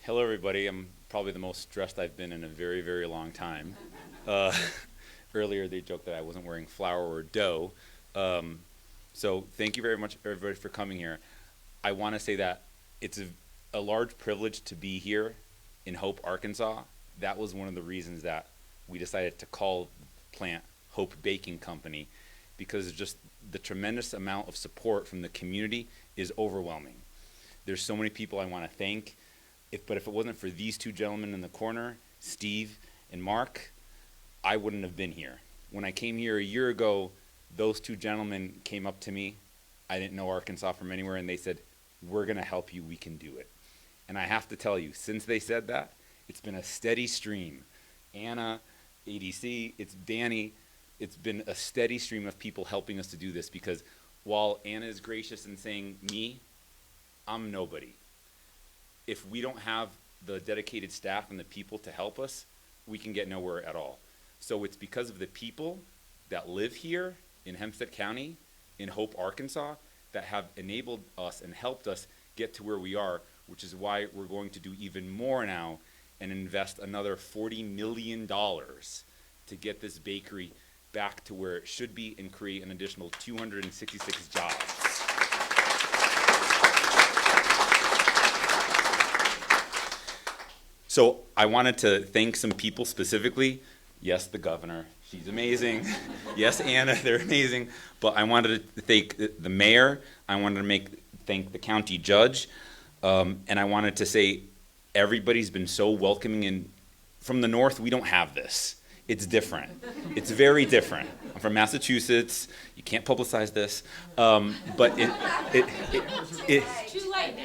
Hello, everybody. I'm probably the most stressed I've been in a very, very long time. Earlier, they joked that I wasn't wearing flour or dough. So thank you very much, everybody, for coming here. I want to say that it's a large privilege to be here in Hope, Arkansas. That was one of the reasons that we decided to call the plant Hope Baking Company, because just the tremendous amount of support from the community is overwhelming. There's so many people I want to thank. But if it wasn't for these two gentlemen in the corner, Steve and Mark, I wouldn't have been here. When I came here a year ago, those two gentlemen came up to me. I didn't know Arkansas from anywhere, and they said, "We're going to help you. We can do it." And I have to tell you, since they said that, it's been a steady stream. Anna, ADC, it's Danny. It's been a steady stream of people helping us to do this, because while Anna is gracious in saying me, I'm nobody. If we don't have the dedicated staff and the people to help us, we can get nowhere at all. So it's because of the people that live here in Hempstead County, in Hope, Arkansas, that have enabled us and helped us get to where we are, which is why we're going to do even more now and invest another $40 million to get this bakery back to where it should be and create an additional 266 jobs. So I wanted to thank some people specifically. Yes, the governor, she's amazing. Yes, Anna, they're amazing. But I wanted to thank the mayor. I wanted to thank the county judge. And I wanted to say everybody's been so welcoming. And from the north, we don't have this. It's different. It's very different. I'm from Massachusetts. You can't publicize this. But it's too late.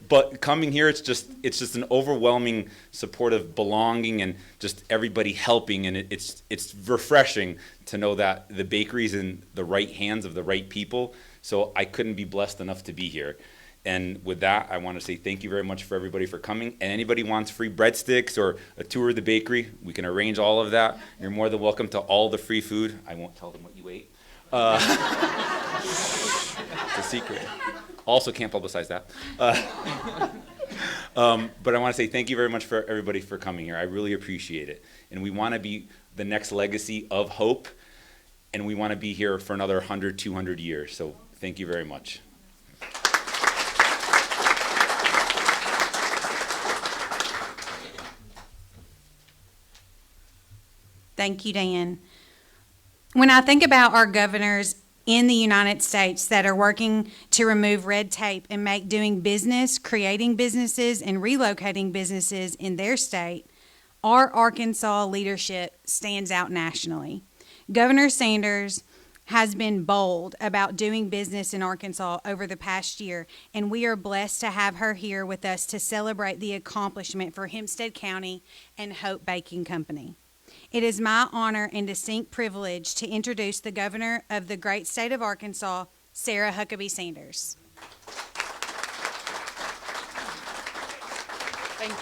But coming here, it's just an overwhelming support of belonging and just everybody helping, and it's refreshing to know that the bakery's in the right hands of the right people. So I couldn't be blessed enough to be here. And with that, I want to say thank you very much for everybody for coming. And anybody wants free breadsticks or a tour of the bakery, we can arrange all of that. You're more than welcome to all the free food. I won't tell them what you ate. It's a secret. Also can't publicize that. But I want to say thank you very much for everybody for coming here. I really appreciate it. And we want to be the next legacy of Hope, and we want to be here for another 100, 200 years. So thank you very much. Thank you, Dan. When I think about our governors in the United States that are working to remove red tape and make doing business, creating businesses, and relocating businesses in their state, our Arkansas leadership stands out nationally. Governor Sanders has been bold about doing business in Arkansas over the past year, and we are blessed to have her here with us to celebrate the accomplishment for Hempstead County and Hope Baking Company. It is my honor and distinct privilege to introduce the governor of the great state of Arkansas, Sarah Huckabee Sanders. Thank you.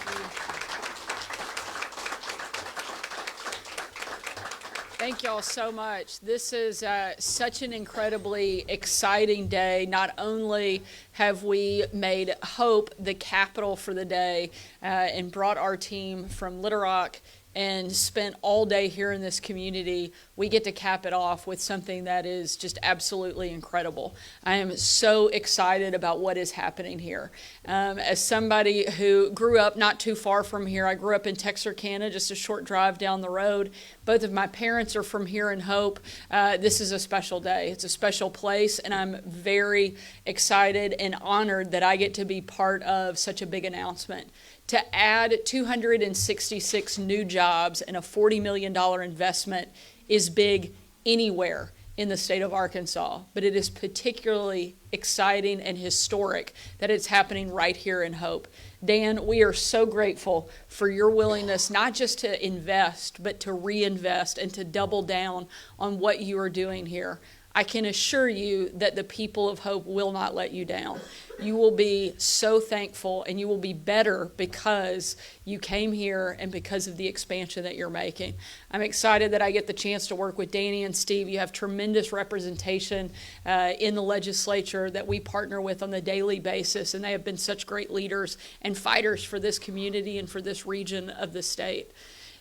Thank y'all so much. This is such an incredibly exciting day. Not only have we made Hope the capital for the day and brought our team from Little Rock and spent all day here in this community, we get to cap it off with something that is just absolutely incredible. I am so excited about what is happening here. As somebody who grew up not too far from here, I grew up in Texarkana, just a short drive down the road. Both of my parents are from here in Hope. This is a special day. It's a special place, and I'm very excited and honored that I get to be part of such a big announcement. To add 266 new jobs and a $40 million investment is big anywhere in the state of Arkansas, but it is particularly exciting and historic that it's happening right here in Hope. Dan, we are so grateful for your willingness not just to invest, but to reinvest and to double down on what you are doing here. I can assure you that the people of Hope will not let you down. You will be so thankful, and you will be better because you came here and because of the expansion that you're making. I'm excited that I get the chance to work with Danny and Steve. You have tremendous representation in the legislature that we partner with on a daily basis, and they have been such great leaders and fighters for this community and for this region of the state.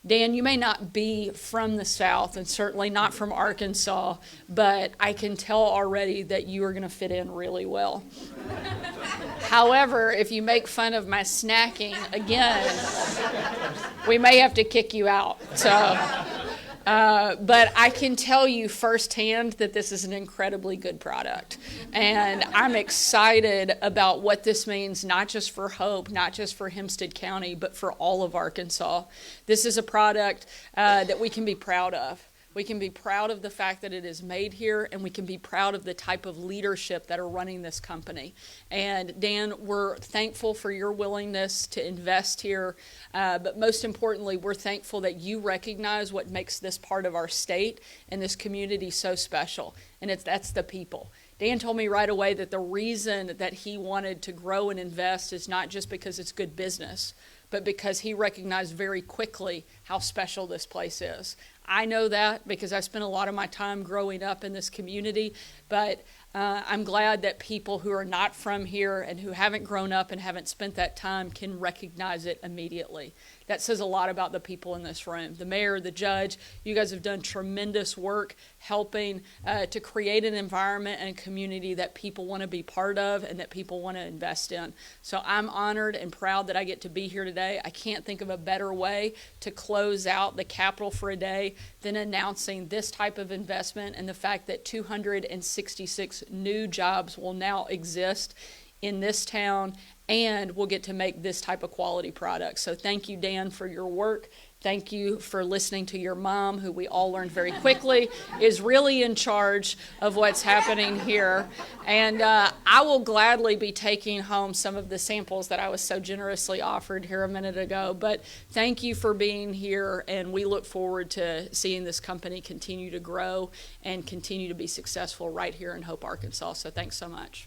Dan, you may not be from the South and certainly not from Arkansas, but I can tell already that you are going to fit in really well. However, if you make fun of my snacking again, we may have to kick you out. But I can tell you firsthand that this is an incredibly good product. And I'm excited about what this means, not just for Hope, not just for Hempstead County, but for all of Arkansas. This is a product that we can be proud of. We can be proud of the fact that it is made here, and we can be proud of the type of leadership that are running this company. And Dan, we're thankful for your willingness to invest here, but most importantly, we're thankful that you recognize what makes this part of our state and this community so special, and that's the people. Dan told me right away that the reason that he wanted to grow and invest is not just because it's good business, but because he recognized very quickly how special this place is. I know that because I spent a lot of my time growing up in this community, but I'm glad that people who are not from here and who haven't grown up and haven't spent that time can recognize it immediately. That says a lot about the people in this room. The mayor, the judge, you guys have done tremendous work helping to create an environment and a community that people want to be part of and that people want to invest in. So I'm honored and proud that I get to be here today. I can't think of a better way to close out the Capitol for a day than announcing this type of investment and the fact that 266 new jobs will now exist in this town, and we'll get to make this type of quality product. So thank you, Dan, for your work. Thank you for listening to your mom, who we all learned very quickly is really in charge of what's happening here. And I will gladly be taking home some of the samples that I was so generously offered here a minute ago. But thank you for being here, and we look forward to seeing this company continue to grow and continue to be successful right here in Hope, Arkansas. So thanks so much.